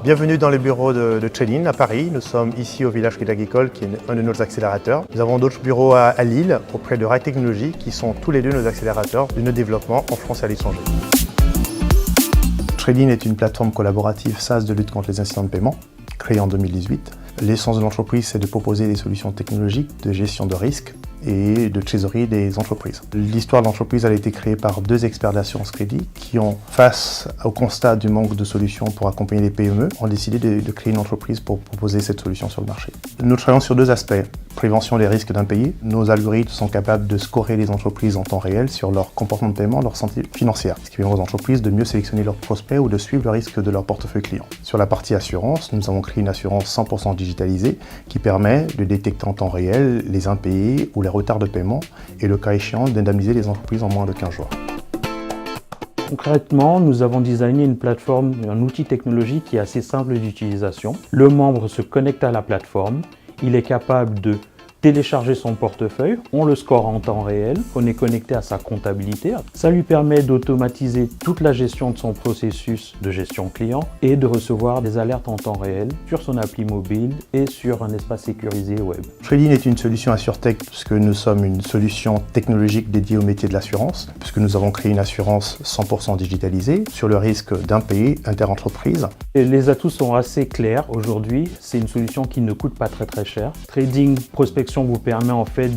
Bienvenue dans le bureau de Trading à Paris. Nous sommes ici au village Crédit Agricole qui est un de nos accélérateurs. Nous avons d'autres bureaux à Lille auprès de Rai Technologies qui sont tous les deux nos accélérateurs de nos développements en France et à l'étranger. Trading est une plateforme collaborative SaaS de lutte contre les incidents de paiement, créée en 2018. L'essence de l'entreprise, c'est de proposer des solutions technologiques de gestion de risque et de trésorerie des entreprises. L'histoire de l'entreprise a été créée par deux experts d'assurance crédit qui ont, face au constat du manque de solutions pour accompagner les PME, ont décidé de créer une entreprise pour proposer cette solution sur le marché. Nous travaillons sur deux aspects. Prévention des risques d'impayés. Nos algorithmes sont capables de scorer les entreprises en temps réel sur leur comportement de paiement, leur santé financière, ce qui permet aux entreprises de mieux sélectionner leurs prospects ou de suivre le risque de leur portefeuille client. Sur la partie assurance, nous avons créé une assurance 100% digitalisée qui permet de détecter en temps réel les impayés ou les retards de paiement et le cas échéant d'indemniser les entreprises en moins de 15 jours. Concrètement, nous avons designé une plateforme, un outil technologique qui est assez simple d'utilisation. Le membre se connecte à la plateforme, il est capable de télécharger son portefeuille, on le score en temps réel, on est connecté à sa comptabilité. Ça lui permet d'automatiser toute la gestion de son processus de gestion client et de recevoir des alertes en temps réel sur son appli mobile et sur un espace sécurisé web. Trading est une solution AssureTech puisque nous sommes une solution technologique dédiée au métier de l'assurance, puisque nous avons créé une assurance 100% digitalisée sur le risque d'impayés inter-entreprise. Les atouts sont assez clairs aujourd'hui, c'est une solution qui ne coûte pas très cher. Trading Prospection vous permet en fait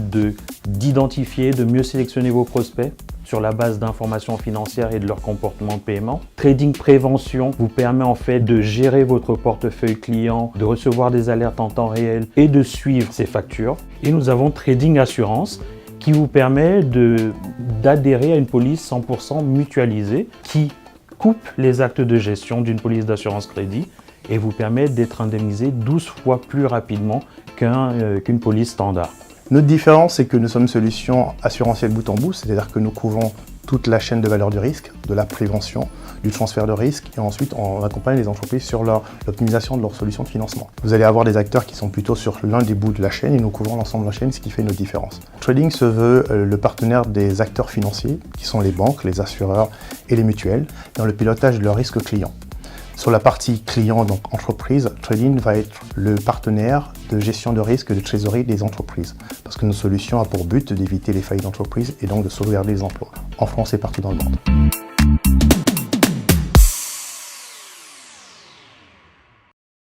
d'identifier, de mieux sélectionner vos prospects sur la base d'informations financières et de leur comportement de paiement. Trading Prévention vous permet en fait de gérer votre portefeuille client, de recevoir des alertes en temps réel et de suivre ses factures. Et nous avons Trading Assurance qui vous permet d'adhérer à une police 100% mutualisée qui coupe les actes de gestion d'une police d'assurance crédit et vous permet d'être indemnisé 12 fois plus rapidement qu'une police standard. Notre différence, c'est que nous sommes une solution assurantielle bout en bout, c'est-à-dire que nous couvrons toute la chaîne de valeur du risque, de la prévention, du transfert de risque, et ensuite on accompagne les entreprises sur l'optimisation de leurs solutions de financement. Vous allez avoir des acteurs qui sont plutôt sur l'un des bouts de la chaîne et nous couvrons l'ensemble de la chaîne, ce qui fait notre différence. Trading se veut le partenaire des acteurs financiers, qui sont les banques, les assureurs et les mutuelles, dans le pilotage de leurs risques clients. Sur la partie client, donc entreprise, Trading va être le partenaire de gestion de risque de trésorerie des entreprises. Parce que nos solutions ont pour but d'éviter les faillites d'entreprise et donc de sauvegarder les emplois, en France et partout dans le monde.